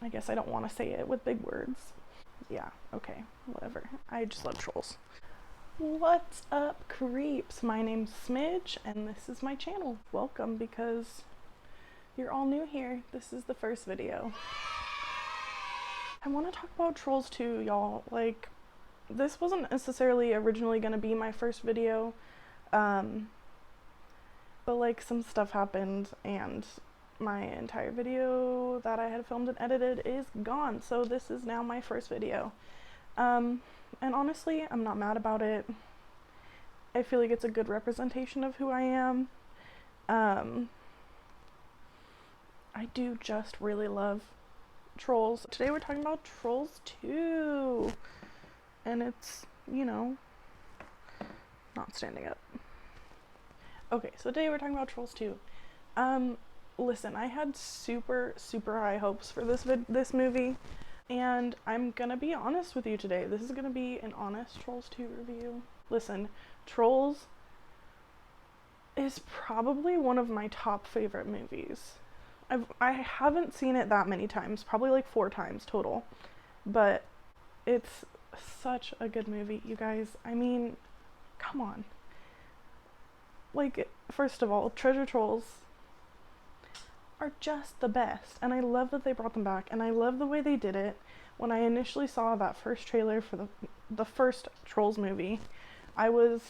I guess I don't want to say it with big words. Yeah, okay, whatever. I just love trolls. What's up, creeps? My name's Smidge, and this is my channel. Welcome, because you're all new here. This is the first video. I want to talk about Trolls 2, y'all. Like, this wasn't necessarily originally going to be my first video, but like some stuff happened and my entire video that I had filmed and edited is gone, so this is now my first video. And honestly, I'm not mad about it. I feel like it's a good representation of who I am. I do just really love Trolls. Today we're talking about Trolls 2, and it's, you know, not standing up. Okay, so today we're talking about Trolls 2. Listen, I had super high hopes for this movie, and I'm gonna be honest with you today. This is gonna be an honest Trolls 2 review. Listen, Trolls is probably one of my top favorite movies. I haven't seen it that many times, probably like 4 times total, but it's such a good movie, you guys. I mean, come on. Like, first of all, treasure trolls are just the best, and I love that they brought them back, and I love the way they did it. When I initially saw that first trailer for the first Trolls movie, I was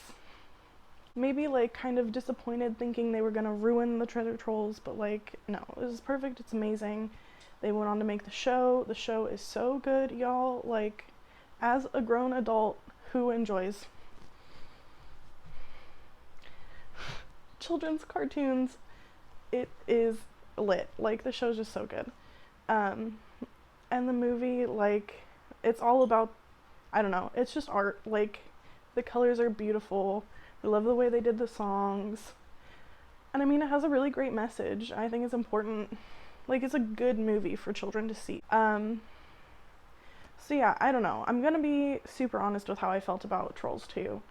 maybe like kind of disappointed, thinking they were gonna ruin the treasure trolls, but like, no, this is perfect. It's amazing. They went on to make the show. The show is so good, y'all. Like, as a grown adult who enjoys children's cartoons, it is lit. Like, the show's just so good. And the movie, like, it's all about, I don't know, it's just art. Like, the colors are beautiful. I love the way they did the songs. And I mean, it has a really great message. I think it's important. Like, it's a good movie for children to see. So yeah, I don't know. I'm gonna be super honest with how I felt about Trolls 2.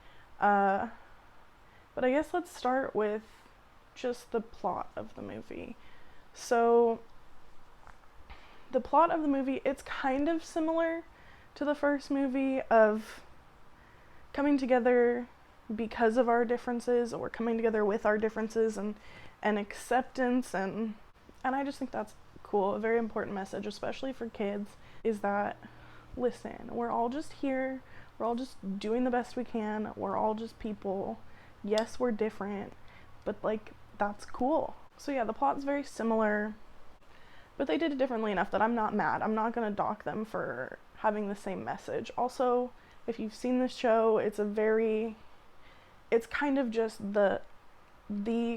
But I guess let's start with just the plot of the movie. So, the plot of the movie, it's kind of similar to the first movie of coming together because of our differences, or coming together with our differences, and acceptance, and I just think that's cool. A very important message, especially for kids, is that, listen, we're all just here, we're all just doing the best we can, we're all just people. Yes, we're different, but like, that's cool. So yeah, the plot's very similar, but they did it differently enough that I'm not mad. I'm not gonna dock them for having the same message. Also, if you've seen this show, it's kind of just the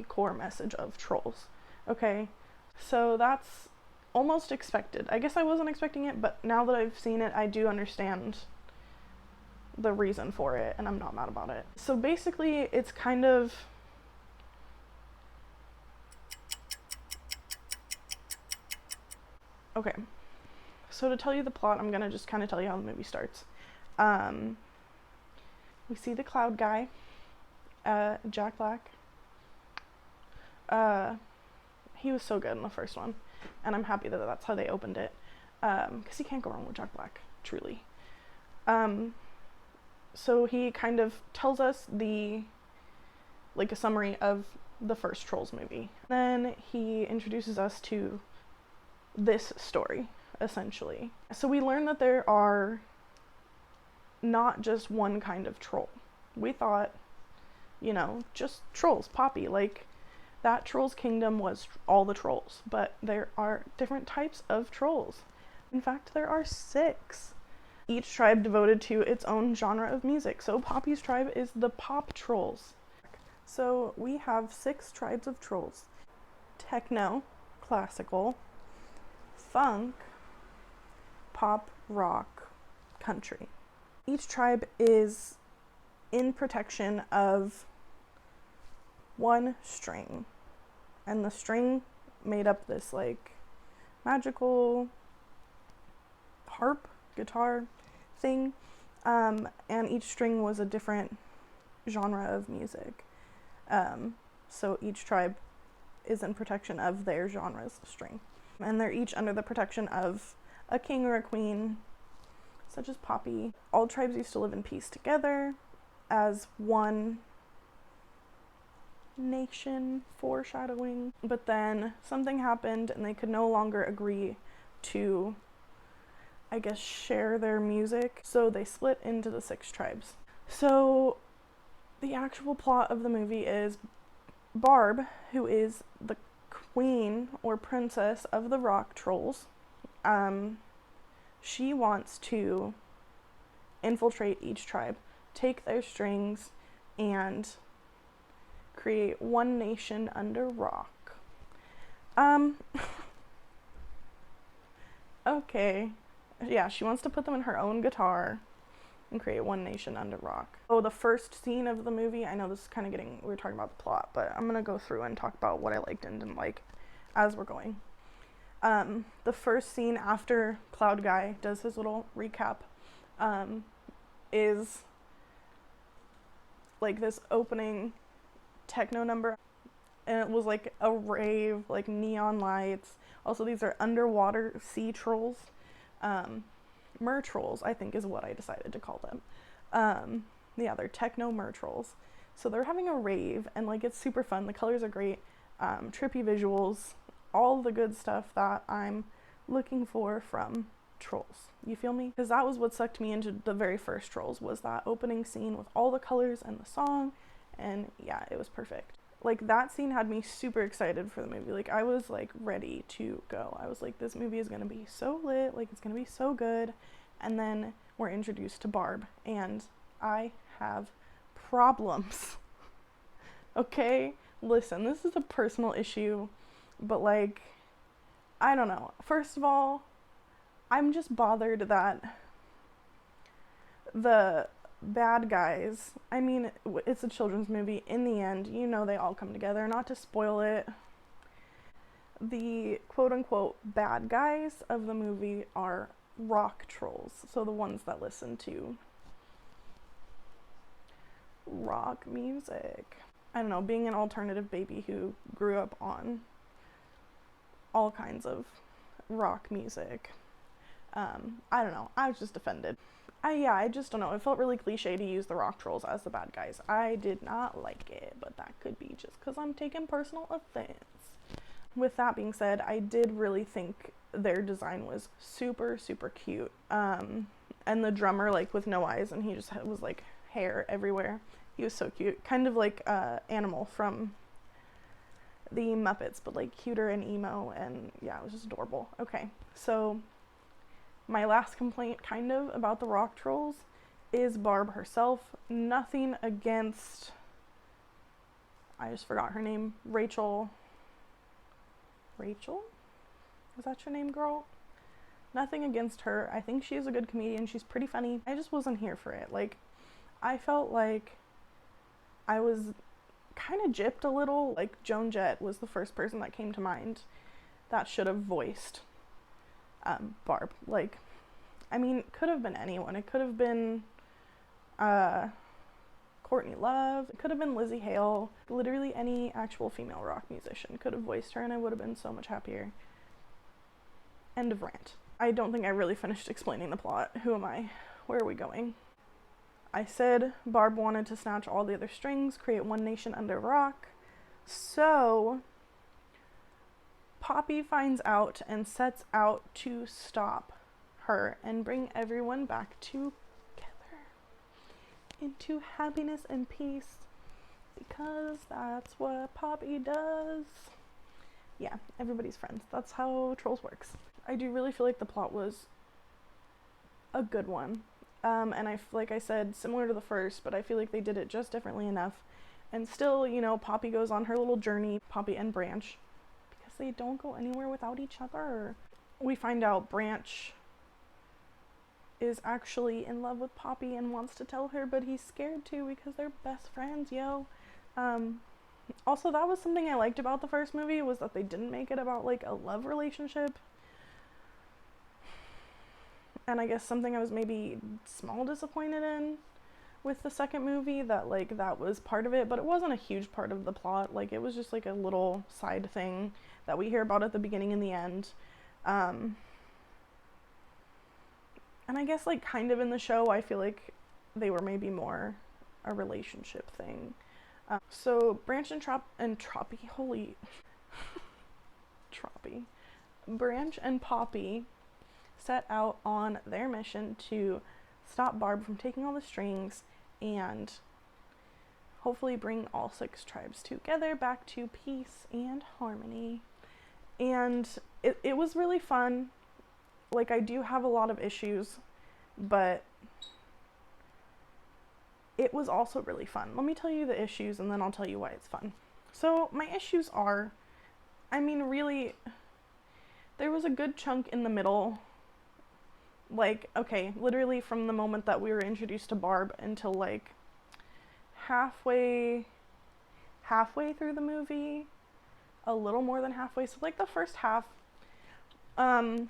core message of Trolls. Okay, so that's almost expected. I guess I wasn't expecting it, but now that I've seen it, I do understand the reason for it, and I'm not mad about it. So basically, it's kind of, okay, so to tell you the plot, I'm gonna just kind of tell you how the movie starts. We see the cloud guy, Jack Black. He was so good in the first one, and I'm happy that that's how they opened it, because you can't go wrong with Jack Black, truly. So he kind of tells us a summary of the first Trolls movie. Then he introduces us to this story, essentially. So we learn that there are not just one kind of troll. We thought, you know, just trolls, Poppy, like, that Trolls Kingdom was all the trolls, but there are different types of trolls. In fact, there are 6. Each tribe devoted to its own genre of music. So Poppy's tribe is the pop trolls. So we have 6 tribes of trolls: techno, classical, funk, pop, rock, country. Each tribe is in protection of one string, and the string made up this like magical harp, guitar thing, and each string was a different genre of music. So each tribe is in protection of their genre's string, and they're each under the protection of a king or a queen, such as Poppy. All tribes used to live in peace together as one nation, foreshadowing. But then something happened and they could no longer agree to, I guess, share their music. So they split into the 6 tribes. So the actual plot of the movie is Barb, who is the queen or princess of the rock trolls, she wants to infiltrate each tribe, take their strings, and create one nation under rock. Okay. Yeah, she wants to put them in her own guitar and create one nation under rock. Oh, the first scene of the movie, I know this is kind of we're talking about the plot, but I'm gonna go through and talk about what I liked and didn't like as we're going. The first scene after Cloud Guy does his little recap, is like this opening techno number, and it was like a rave, like neon lights. Also, these are underwater sea trolls. Mer trolls, I think, is what I decided to call them. Yeah, they're techno mer trolls. So they're having a rave, and like it's super fun. The colors are great, trippy visuals, all the good stuff that I'm looking for from Trolls. You feel me? Because that was what sucked me into the very first Trolls, was that opening scene with all the colors and the song, and yeah, it was perfect. Like, that scene had me super excited for the movie. Like, I was like ready to go. I was like, this movie is gonna be so lit, like it's gonna be so good. And then we're introduced to Barb, and I have problems. Okay, listen, this is a personal issue, but like, I don't know. First of all, I'm just bothered that the bad guys, I mean, it's a children's movie. In the end, you know, they all come together. Not to spoil it, the quote-unquote bad guys of the movie are rock trolls. So the ones that listen to rock music. I don't know, being an alternative baby who grew up on all kinds of rock music. I don't know, I was just offended. I just don't know, it felt really cliche to use the rock trolls as the bad guys. I did not like it, but that could be just because I'm taking personal offense. With that being said, I did really think their design was super, super cute. And the drummer, like, with no eyes, and he just was, like, hair everywhere. He was so cute. Kind of like Animal from the Muppets, but, like, cuter and emo, and, yeah, it was just adorable. Okay, so my last complaint, kind of, about the rock trolls is Barb herself. Nothing against, I just forgot her name, Rachel? Is that your name, girl? Nothing against her. I think she's a good comedian. She's pretty funny. I just wasn't here for it. Like, I felt like I was kind of gypped a little. Like, Joan Jett was the first person that came to mind that should have voiced Barb. Like, I mean, it could have been anyone. It could have been Courtney Love. It could have been Lizzie Hale. Literally any actual female rock musician could have voiced her, and I would have been so much happier. End of rant. I don't think I really finished explaining the plot. Who am I? Where are we going? I said Barb wanted to snatch all the other strings, create one nation under rock. So Poppy finds out and sets out to stop her and bring everyone back together into happiness and peace, because that's what Poppy does. Yeah, everybody's friends. That's how Trolls works. I do really feel like the plot was a good one. And like I said, similar to the first, but I feel like they did it just differently enough. And still, you know, Poppy goes on her little journey, Poppy and Branch, because they don't go anywhere without each other. We find out Branch is actually in love with Poppy and wants to tell her, but he's scared to because they're best friends, yo. Also, that was something I liked about the first movie, was that they didn't make it about, like, a love relationship. And I guess something I was maybe small disappointed in with the second movie, that, like, that was part of it, but it wasn't a huge part of the plot. Like, it was just, like, a little side thing that we hear about at the beginning and the end. And I guess like kind of in the show, I feel like they were maybe more a relationship thing. So Branch and Troppy, holy Troppy, Branch and Poppy set out on their mission to stop Barb from taking all the strings and hopefully bring all 6 tribes together back to peace and harmony. And it was really fun. Like, I do have a lot of issues, but it was also really fun. Let me tell you the issues and then I'll tell you why it's fun. So my issues are, I mean, really, there was a good chunk in the middle. Like, okay, literally from the moment that we were introduced to Barb until like halfway through the movie, a little more than halfway. So like the first half, I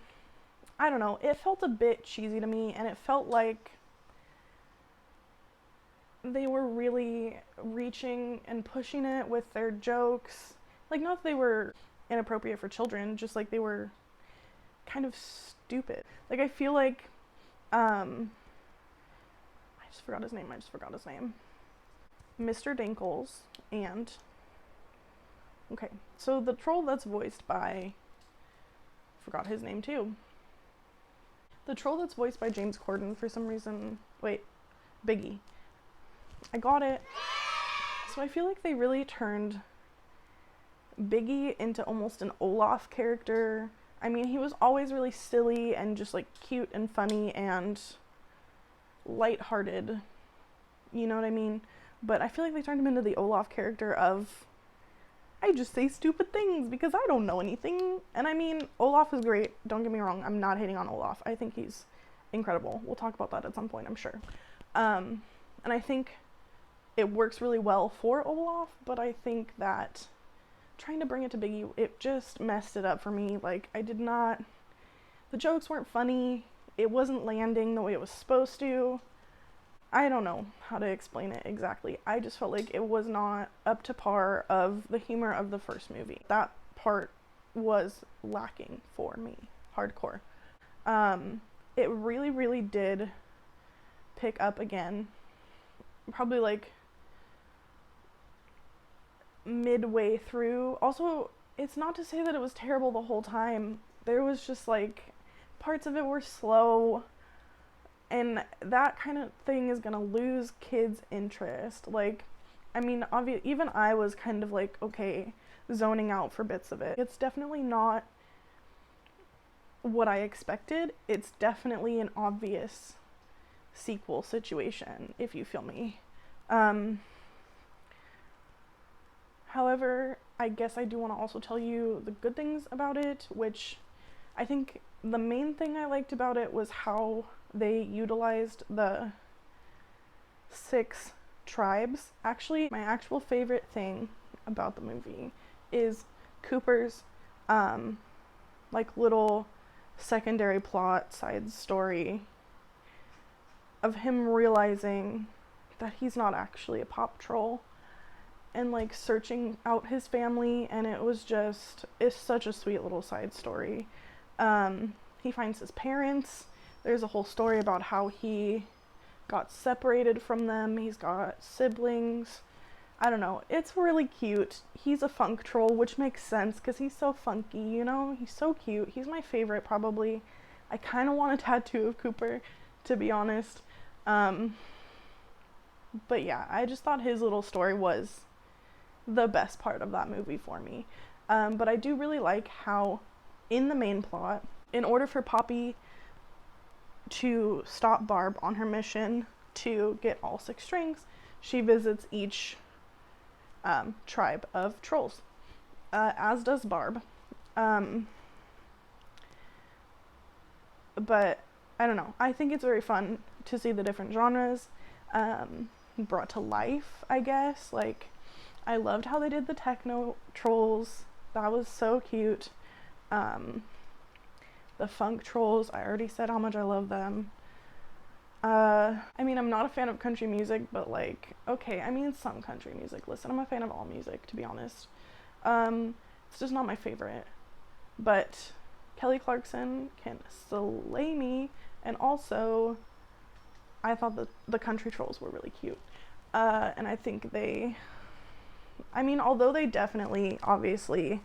don't know, it felt a bit cheesy to me, and it felt like they were really reaching and pushing it with their jokes. Like, not that they were inappropriate for children, just like they were kind of stupid. Like, I feel like, I just forgot his name. Mr. Dinkles and, okay, so the troll that's voiced by, forgot his name too. The troll that's voiced by James Corden for some reason, wait, Biggie. I got it. So I feel like they really turned Biggie into almost an Olaf character. I mean, he was always really silly and just like cute and funny and lighthearted. You know what I mean? But I feel like they turned him into the Olaf character of, I just say stupid things because I don't know anything. And I mean, Olaf is great. Don't get me wrong. I'm not hating on Olaf. I think he's incredible. We'll talk about that at some point, I'm sure. And I think it works really well for Olaf, but I think that trying to bring it to Biggie, it just messed it up for me. Like, the jokes weren't funny. It wasn't landing the way it was supposed to. I don't know how to explain it exactly. I just felt like it was not up to par of the humor of the first movie. That part was lacking for me, hardcore. It really, really did pick up again, probably like midway through. Also, it's not to say that it was terrible the whole time. There was just like parts of it were slow, and that kind of thing is gonna lose kids' interest. Like, I mean, even I was kind of like, okay, zoning out for bits of it. It's definitely not what I expected. It's definitely an obvious sequel situation, if you feel me. However, I guess I do want to also tell you the good things about it, which I think the main thing I liked about it was how they utilized the 6 tribes. Actually, my actual favorite thing about the movie is Cooper's like little secondary plot side story of him realizing that he's not actually a pop troll and like searching out his family, and it's such a sweet little side story. He finds his parents. There's a whole story about how he got separated from them. He's got siblings. I don't know. It's really cute. He's a funk troll, which makes sense because he's so funky, you know? He's so cute. He's my favorite, probably. I kind of want a tattoo of Cooper, to be honest. But yeah, I just thought his little story was the best part of that movie for me. But I do really like how, in the main plot, in order for Poppy to stop Barb on her mission to get all 6 strings, she visits each tribe of trolls, as does Barb. But I don't know. I think it's very fun to see the different genres brought to life, I guess. Like, I loved how they did the techno trolls. That was so cute. The funk trolls, I already said how much I love them. I mean, I'm not a fan of country music, but like, okay, I mean, some country music. Listen, I'm a fan of all music, to be honest. It's just not my favorite. But Kelly Clarkson can slay me, and also I thought that the country trolls were really cute. And I think although they definitely, obviously,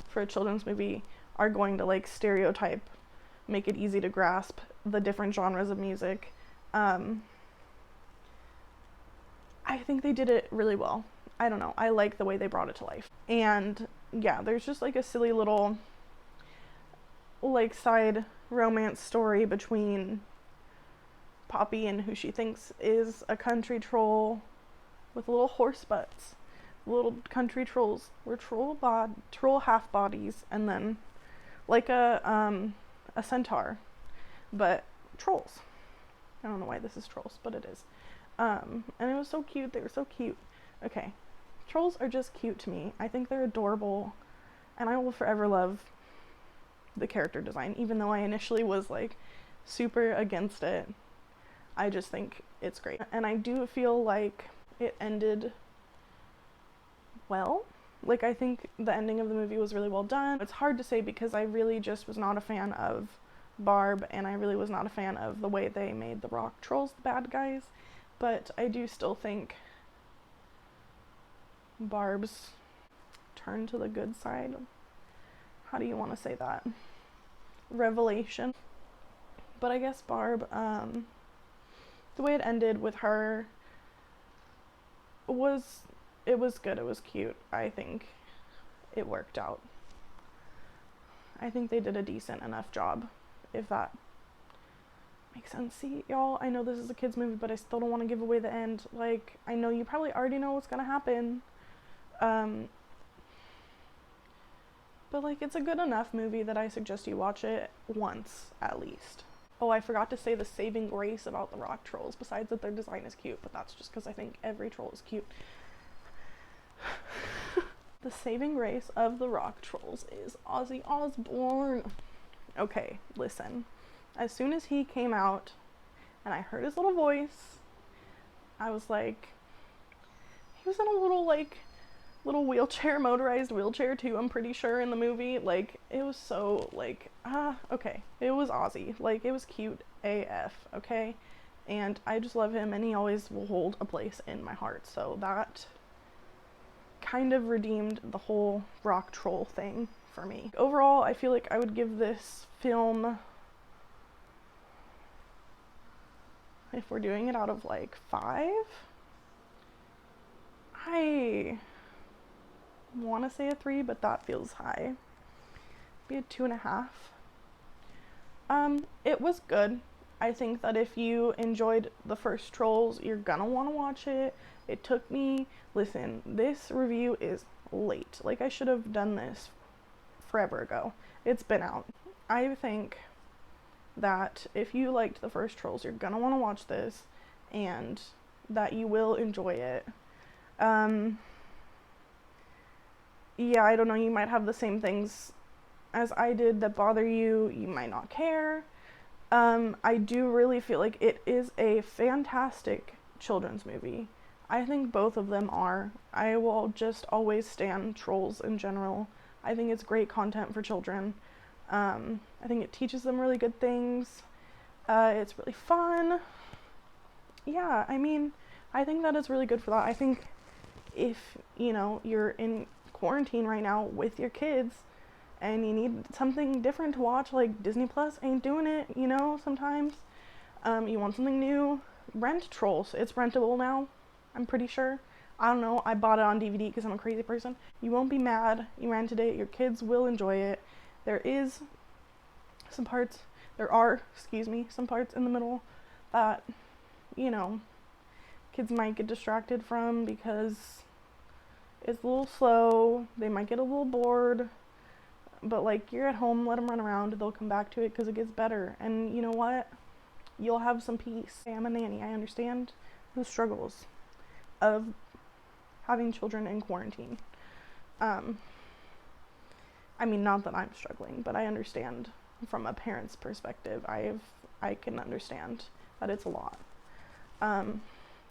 for a children's movie, are going to like stereotype, make it easy to grasp the different genres of music, I think they did it really well. I don't know, I like the way they brought it to life. And yeah, there's just like a silly little like side romance story between Poppy and who she thinks is a country troll with little horse butts. Little country trolls were troll half bodies, and then like a centaur, but trolls. I don't know why this is trolls, but it is. And it was so cute. They were so cute. Okay, trolls are just cute to me. I think they're adorable, and I will forever love the character design, even though I initially was like super against it. I just think it's great, and I do feel like it ended well. Like, I think the ending of the movie was really well done. It's hard to say because I really just was not a fan of Barb, and I really was not a fan of the way they made the rock trolls the bad guys, but I do still think Barb's turn to the good side, how do you want to say that, revelation. But I guess Barb, the way it ended with her was good, it was cute. I think it worked out. I think they did a decent enough job, if that makes sense. See, y'all, I know this is a kid's movie, but I still don't want to give away the end. Like, I know you probably already know what's gonna happen. But like, it's a good enough movie that I suggest you watch it once, at least. Oh, I forgot to say the saving grace about the rock trolls, besides that their design is cute, but that's just because I think every troll is cute. The saving grace of the rock trolls is Ozzy Osbourne. Okay, listen. As soon as he came out and I heard his little voice, I was like, he was in a little wheelchair, motorized wheelchair too, I'm pretty sure, in the movie. Like, it was so like, okay, it was Ozzy. Like, it was cute AF, okay? And I just love him, and he always will hold a place in my heart. So that kind of redeemed the whole rock troll thing for me. Overall, I feel like I would give this film, if we're doing it out of like 5, I want to say a 3, but that feels high. Be a 2.5. It was good. I think that if you enjoyed the first Trolls, you're gonna want to watch it. It took me, listen, this review is late. Like, I should have done this forever ago. It's been out. I think that if you liked the first Trolls, you're gonna want to watch this, and that you will enjoy it. Yeah, I don't know, you might have the same things as I did that bother you. You might not care. I do really feel like it is a fantastic children's movie. I think both of them are. I will just always stand Trolls in general. I think it's great content for children. I think it teaches them really good things. It's really fun. Yeah, I mean, I think that is really good for that. I think if, you know, you're in quarantine right now with your kids and you need something different to watch, like Disney Plus ain't doing it, you know, sometimes. You want something new, rent Trolls. It's rentable now, I'm pretty sure. I don't know, I bought it on DVD because I'm a crazy person. You won't be mad, you rented it, your kids will enjoy it. There are some parts in the middle that, you know, kids might get distracted from because it's a little slow, they might get a little bored, but like, you're at home, let them run around, they'll come back to it because it gets better, and you know what, you'll have some peace. I'm a nanny, I understand the struggles of having children in quarantine. I mean, not that I'm struggling, but I understand from a parent's perspective. I can understand that it's a lot.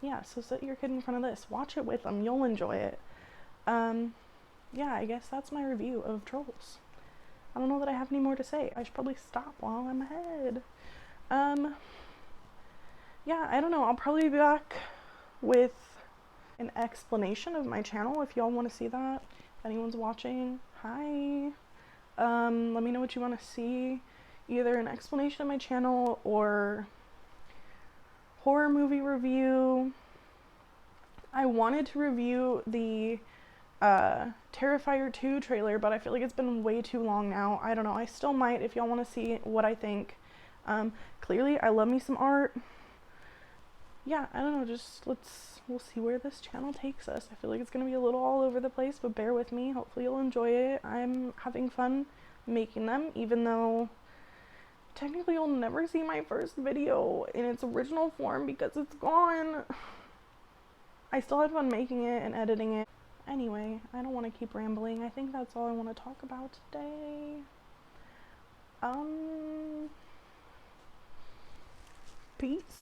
Yeah, so sit your kid in front of this, watch it with them, you'll enjoy it. Yeah, I guess that's my review of Trolls. I don't know that I have any more to say. I should probably stop while I'm ahead. Yeah, I don't know. I'll probably be back with an explanation of my channel if y'all want to see that. If anyone's watching, hi. Let me know what you want to see. Either an explanation of my channel or horror movie review. I wanted to review the Terrifier 2 trailer, but I feel like it's been way too long now. I don't know. I still might if y'all want to see what I think. Clearly, I love me some art. Yeah, I don't know. Just we'll see where this channel takes us. I feel like it's going to be a little all over the place, but bear with me. Hopefully you'll enjoy it. I'm having fun making them, even though technically you'll never see my first video in its original form because it's gone. I still had fun making it and editing it. Anyway, I don't want to keep rambling. I think that's all I want to talk about today. Peace.